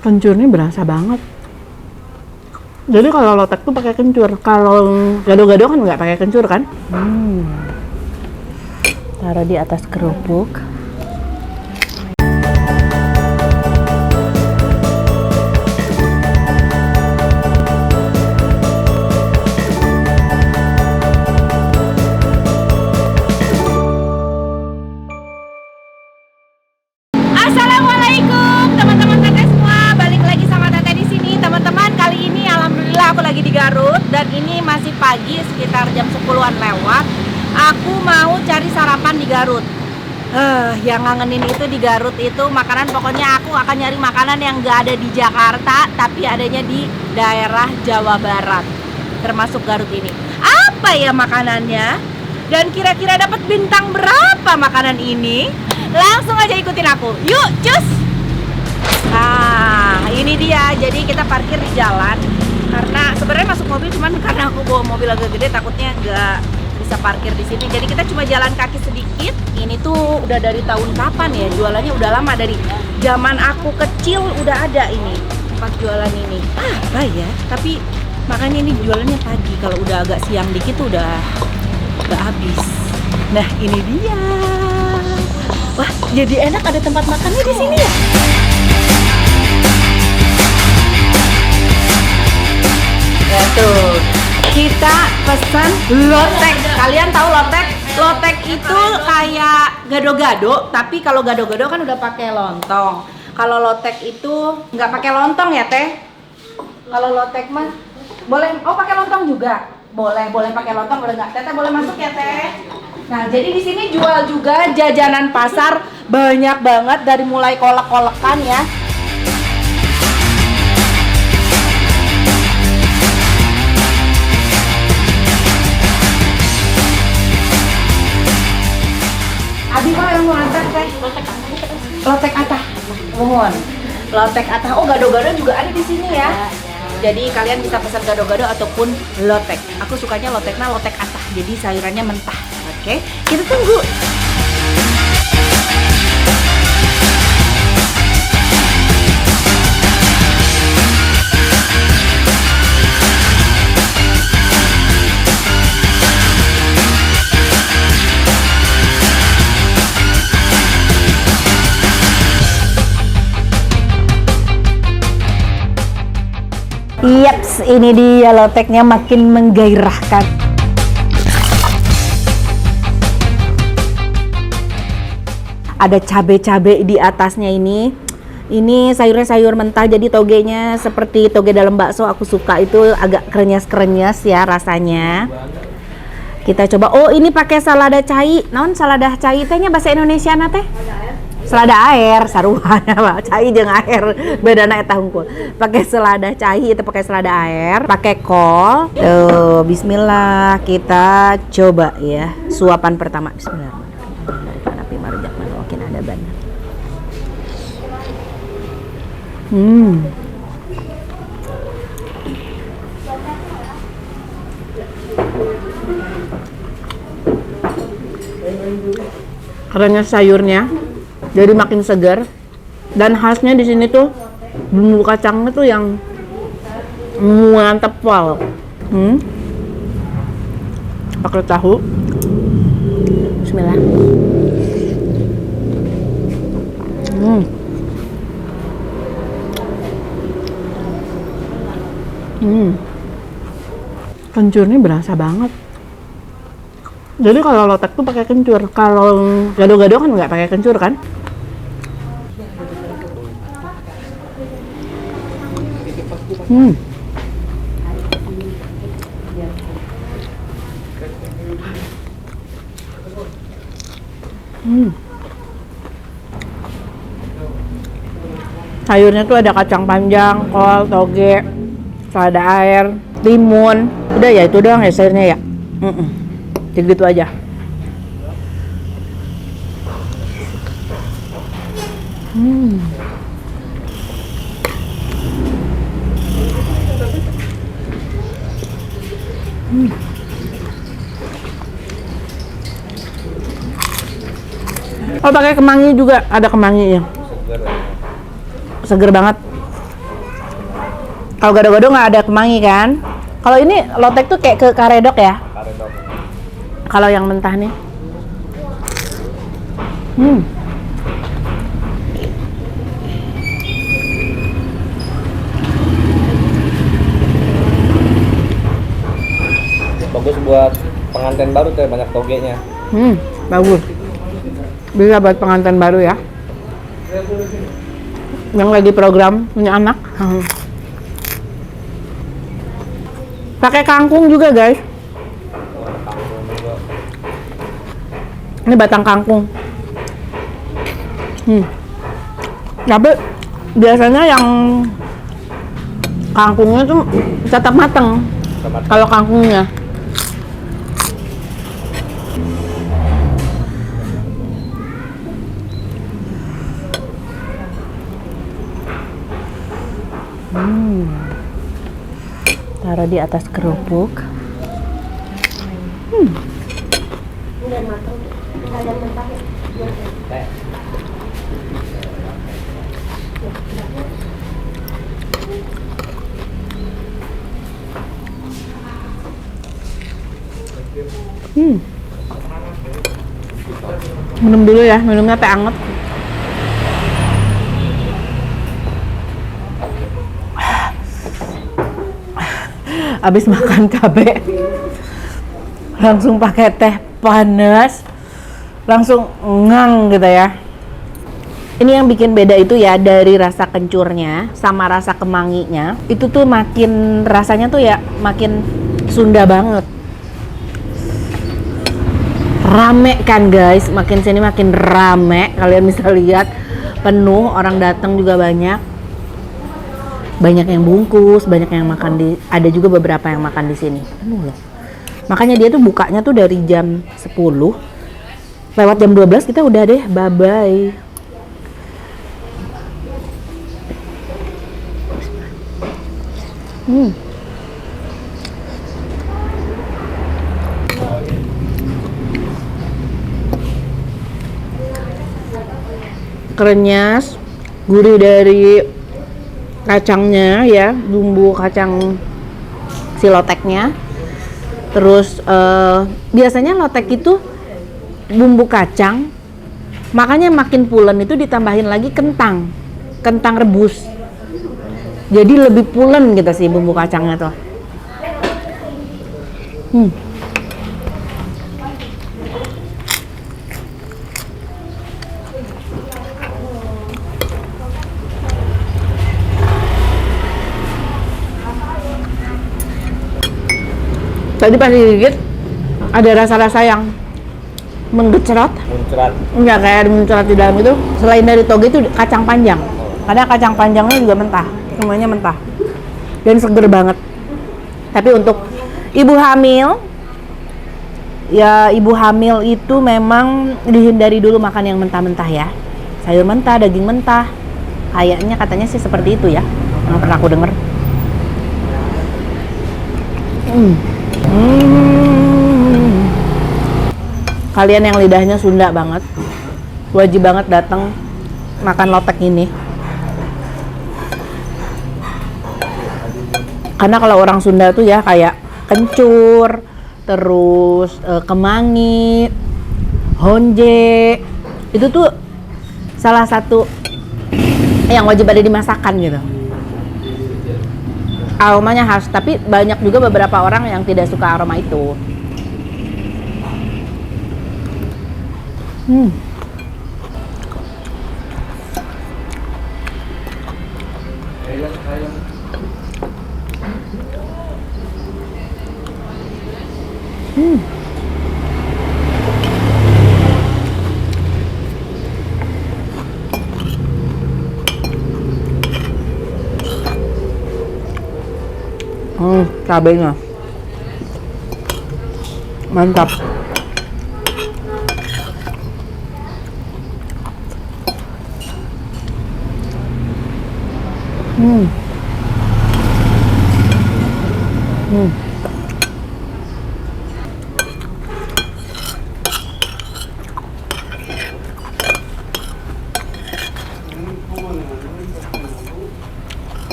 Kencurnya berasa banget. Jadi kalau lotek tuh pakai kencur, kalau gado-gado kan nggak pakai kencur kan? Taruh di atas kerupuk. Assalamualaikum teman-teman teteh semua, balik lagi sama teteh di sini. Teman-teman, kali ini alhamdulillah aku lagi di Garut dan ini masih pagi sekitar jam 10-an lewat. Aku mau cari sarapan di Garut. Yang ngangenin itu di Garut itu makanan, pokoknya aku akan nyari makanan yang gak ada di Jakarta tapi adanya di daerah Jawa Barat, termasuk Garut ini. Apa ya makanannya? Dan kira-kira dapat bintang berapa makanan ini? Langsung aja ikutin aku, yuk cus! Nah ini dia, jadi kita parkir di jalan. Karena sebenarnya masuk mobil, cuman karena aku bawa mobil agak gede takutnya nggak bisa parkir di sini. Jadi kita cuma jalan kaki sedikit. Ini tuh udah dari tahun kapan ya, jualannya udah lama, dari zaman aku kecil udah ada ini tempat jualan ini. Apa ya, tapi makanya ini jualannya pagi, kalau udah agak siang dikit tuh udah habis. Nah ini dia. Wah, jadi enak ada tempat makannya di sini ya. Ya tuh, kita pesan lotek. Kalian tahu lotek? Lotek itu kayak gado-gado, tapi kalau gado-gado kan udah pakai lontong. Kalau lotek itu nggak pakai lontong ya teh? Kalau lotek mah boleh, pakai lontong juga. Boleh pakai lontong, boleh nggak? Teteh boleh masuk ya teh? Nah, jadi di sini jual juga jajanan pasar banyak banget, dari mulai kolak-kolekan ya. Abi mah yang mau antar teh? Lotek atah. Mohon. Lotek atah. Oh, gado-gado juga ada di sini ya. Jadi kalian bisa pesan gado-gado ataupun lotek. Aku sukanya loteknya lotek atah. Jadi sayurannya mentah. Oke, kita tunggu. Yaps, ini dia loteknya makin menggairahkan. Ada cabai-cabai di atasnya ini. Ini sayurnya sayur mentah, jadi togenya seperti toge dalam bakso. Aku suka itu agak krenyes-krenyes ya rasanya. Kita coba. Oh, ini pakai selada cai. Naon selada cai tehnya bahasa Indonesia na teh? Selada air, saruhana mah. Cai jeung air, bedana eta hungkul. Pakai selada cai, itu pakai selada air, pakai kol. Tuh, bismillah, kita coba ya. Suapan pertama, bismillah. Karena sayurnya jadi makin segar, dan khasnya di sini tuh bumbu kacangnya tuh yang mantap pol. Pakai tahu. Bismillah. Kencurnya berasa banget. Jadi kalau lotek tuh pakai kencur, kalau gado-gado kan nggak pakai kencur kan? Sayurnya tuh ada kacang panjang, kol, toge, selada air, timun. Udah ya, itu doang ya sayurnya ya. Jadi gitu aja. Oh, pakai kemangi juga, ada kemanginya. Seger banget. Kalau gado-gado nggak ada kemangi kan? Kalau ini lotek tuh kayak ke karedok ya? Karedok. Kalau yang mentah nih. Bagus buat pengantin baru tuh, banyak togenya. Bagus. Bisa buat pengantin baru ya. Yang lagi program punya anak. Pakai kangkung juga guys. Kangkung juga. Ini batang kangkung. Tapi biasanya yang kangkungnya tuh tetap matang. Sama Kalau kangkungnya. Taruh di atas kerupuk. Minum dulu ya, minumnya teh anget. Abis makan cabe langsung pakai teh panas, langsung ngang gitu ya. Ini yang bikin beda itu ya, dari rasa kencurnya sama rasa kemanginya itu tuh makin rasanya tuh ya makin Sunda banget. Rame kan guys, makin sini makin rame, kalian bisa lihat penuh, orang datang juga banyak yang bungkus, banyak yang makan ada juga beberapa yang makan di sini. Penuh loh. Makanya dia tuh bukanya tuh dari jam 10 lewat jam 12 kita udah deh bye bye. Krenyes, gurih dari kacangnya ya, bumbu kacang si loteknya. Terus biasanya lotek itu bumbu kacang, makanya makin pulen itu ditambahin lagi kentang rebus. Jadi lebih pulen gitu sih bumbu kacangnya tuh. Tadi pas digigit ada rasa-rasa yang menggecerat, muncrat. enggak kayak ada mencerat di dalam itu. Selain dari toge itu kacang panjang, karena kacang panjangnya juga mentah, semuanya mentah dan seger banget. Tapi untuk ibu hamil, ya ibu hamil itu memang dihindari dulu makan yang mentah-mentah ya, sayur mentah, daging mentah, kayaknya katanya sih seperti itu ya, yang pernah aku denger. Kalian yang lidahnya Sunda banget, wajib banget datang makan lotek ini. Karena kalau orang Sunda tuh ya kayak kencur, terus kemangi, honje, itu tuh salah satu yang wajib ada di masakan gitu. Aromanya khas, tapi banyak juga beberapa orang yang tidak suka aroma itu. Cabenya mantap.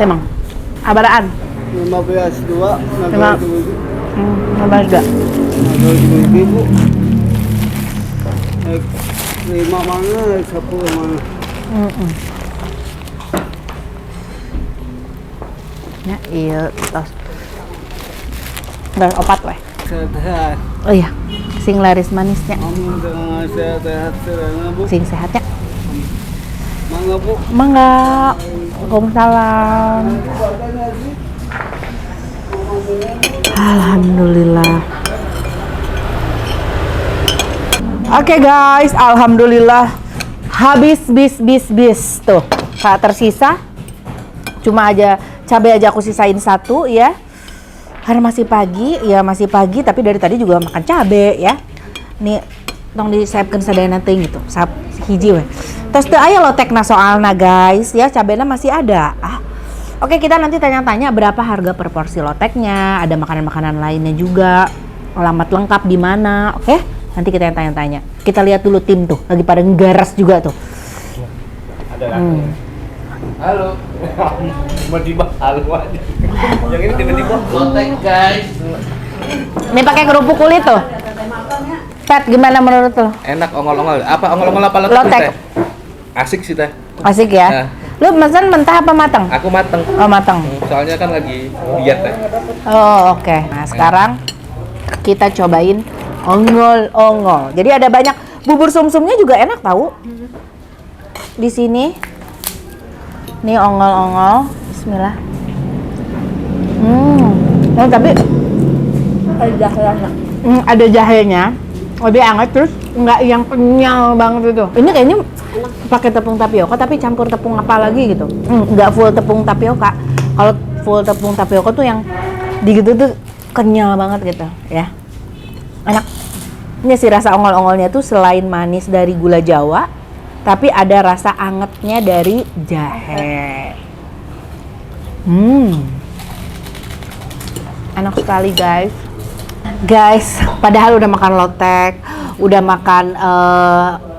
Emang abaraan 15 dua, Lima. 15 juga. 15.000. Naik 5 mana, naik 10 mana? Ya, iya, tos. Udah opat weh. Sehat. Oh iya, sing laris manisnya, Amin dengan sehat-sehat serana Bu. sing sehatnya. Mangga Bu. Mangga. Waalaikumsalam. Alhamdulillah. Oke guys, alhamdulillah habis bis tuh. Tak tersisa cuma aja cabai aja aku sisain satu ya. Karena masih pagi, ya masih pagi tapi dari tadi juga makan cabai ya. Nih tong disiapkan sadayana teuing gitu. Sap hiji we. Terus teu aya lotekna soalna guys ya, cabainya masih ada. Oke, kita nanti tanya-tanya berapa harga per porsi loteknya, ada makanan-makanan lainnya juga, alamat lengkap di mana, oke? Nanti kita tanya-tanya. Kita lihat dulu tim tuh, lagi pada nggaras juga tuh. Ada halo. Tiba-tiba halo aja. Yang ini tiba-tiba lotek guys. Ini pakai kerupuk kulit tuh. Pet, gimana menurut lo? Enak ongol-ongol. Apa ongol-ongol apa lotek? Lotek. Teh? Asik sih teh. Asik ya? Lu pesan mentah apa matang? Aku mateng. Oh, matang. Soalnya kan lagi diet teh. Oh, oke. Nah, sekarang kita cobain ongol-ongol. Jadi ada banyak bubur sumsumnya juga enak tahu. Di sini. Nih ongol-ongol. Bismillah. Oh, tapi ada jahenya. Ada jahenya. Lebih hangat terus nggak yang kenyal banget itu. Ini kayaknya pakai tepung tapioka tapi campur tepung apa lagi gitu. Nggak full tepung tapioka. Kalau full tepung tapioka tuh yang di gitu tuh kenyal banget gitu ya. Enak. Ini sih rasa ongol-ongolnya tuh selain manis dari gula Jawa, tapi ada rasa angetnya dari jahe. Enak sekali guys. Guys, padahal udah makan lotek, udah makan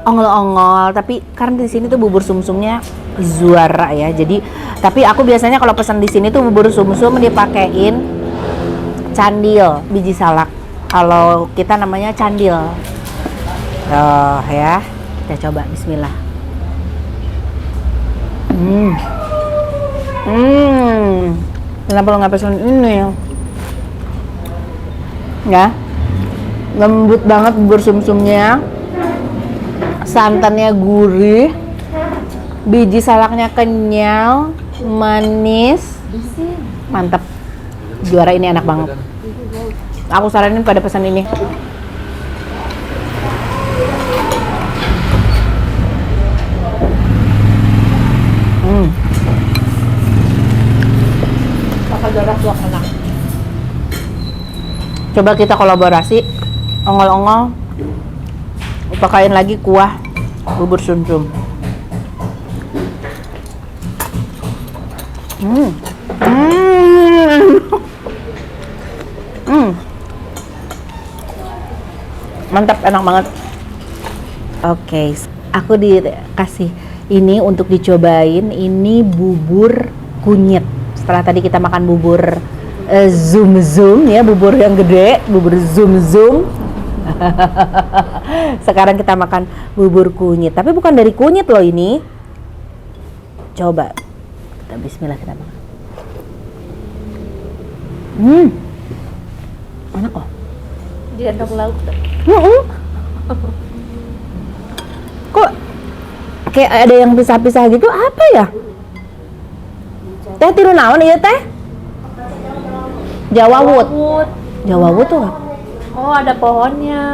ongol-ongol, tapi karena di sini tuh bubur sumsumnya juara ya. Jadi, tapi aku biasanya kalau pesan di sini tuh bubur sumsum dipakein candil biji salak. Kalau kita namanya candil. Oh ya, kita coba. Bismillah. Kenapa lo nggak pesan ini ya? Ya, lembut banget bubur sumsumnya, santannya gurih, biji salaknya kenyal, manis, mantap, juara. Ini enak banget. Aku saranin pada pesan ini. Pakai jarak tuh enak. Coba kita kolaborasi, ongol-ongol, pakain lagi kuah bubur sumsum. Mantap, enak banget. Oke, aku dikasih ini untuk dicobain. Ini bubur kunyit. Setelah tadi kita makan bubur zoom ya, bubur yang gede, bubur zoom. Sekarang kita makan bubur kunyit, tapi bukan dari kunyit loh ini. Coba kita bismillah, kita makan. Enak kok. Diaduk lauk. Kok kayak ada yang pisah-pisah gitu, apa ya? Teh tiru naon ieu teh? Jawa Wood. Jawa Wood tuh apa? Oh, ada pohonnya.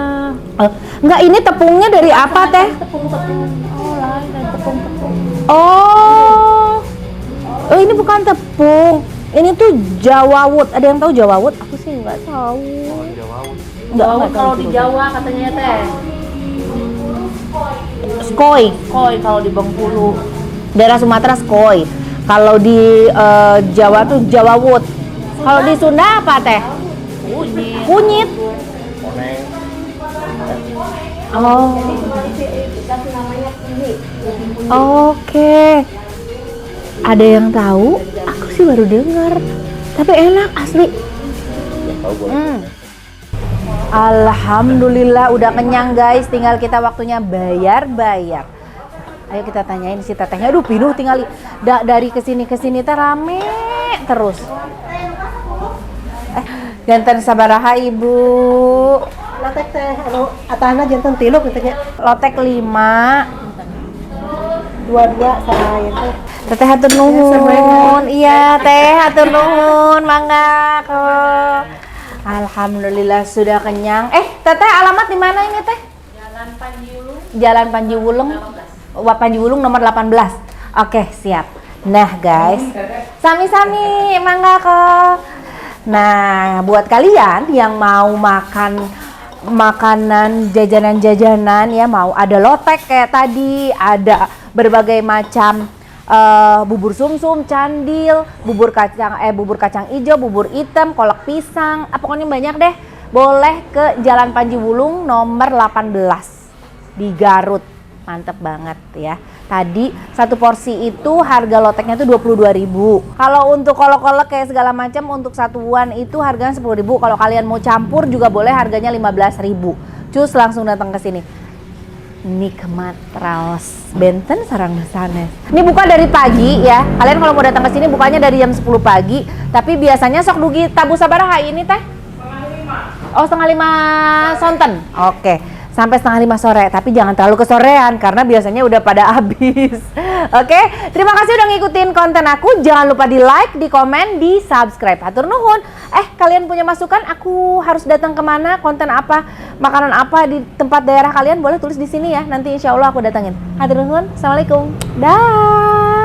Enggak, ini tepungnya dari apa teh? Tepung-tepung. Oh, lain dari tepung-tepung. Oh, ini bukan tepung. Ini tuh Jawa Wood. Ada yang tahu Jawa Wood? Aku sih nggak tahu. Nggak Kalau tahu di juga. Jawa katanya teh. Skoi kalau di Bengkulu. Daerah Sumatera skoi. Kalau di Jawa tuh Jawawut. Kalau di Sunda apa teh? Kunyit. Oh. Oke. Ada yang tahu? Aku sih baru dengar. Tapi enak asli. Alhamdulillah udah kenyang guys. Tinggal kita waktunya bayar. Ayo kita tanyain si tetehnya. Aduh pinuh tinggal dari kesini teh rame terus. Janten sabaraha ibu. Lotek teh, atana jantan tiluk gitu ya. Lotek 5. Dua-dua sama itu. Teteh hatur nuhun. Iya teh hatur nuhun. Mangga ke. Alhamdulillah sudah kenyang. Teteh alamat di mana ini teh? Jalan Panji Wulung. Panji Wulung nomor 18. Oke, siap. Nah, guys. Sami-sami mangga ke. Nah, buat kalian yang mau makan makanan jajanan-jajanan ya, mau ada lotek kayak tadi, ada berbagai macam bubur sumsum, candil, bubur kacang hijau, bubur hitam, kolak pisang, pokoknya banyak deh. Boleh ke Jalan Panji Wulung nomor 18 di Garut. Mantep banget ya. Tadi satu porsi itu harga loteknya itu 22.000. Kalau untuk kolak-kolak kayak segala macam untuk satuan itu harganya 10.000. Kalau kalian mau campur juga boleh harganya 15.000. Cus langsung datang ke sini. Nikmat raos benten sarang sanes. Ini buka dari pagi ya. Kalian kalau mau datang ke sini bukanya dari jam 10 pagi. Tapi biasanya sok dugi tabu sabaraha ini teh? Setengah 5 sonten. Oke. Sampai setengah 5 sore, tapi jangan terlalu kesorean karena biasanya udah pada habis. Oke, terima kasih udah ngikutin konten aku. Jangan lupa di like, di komen, di subscribe. Hatur nuhun. Kalian punya masukan? Aku harus datang kemana? Konten apa? Makanan apa di tempat daerah kalian? Boleh tulis di sini ya. Nanti insya Allah aku datangin. Hatur nuhun. Assalamualaikum. Dah.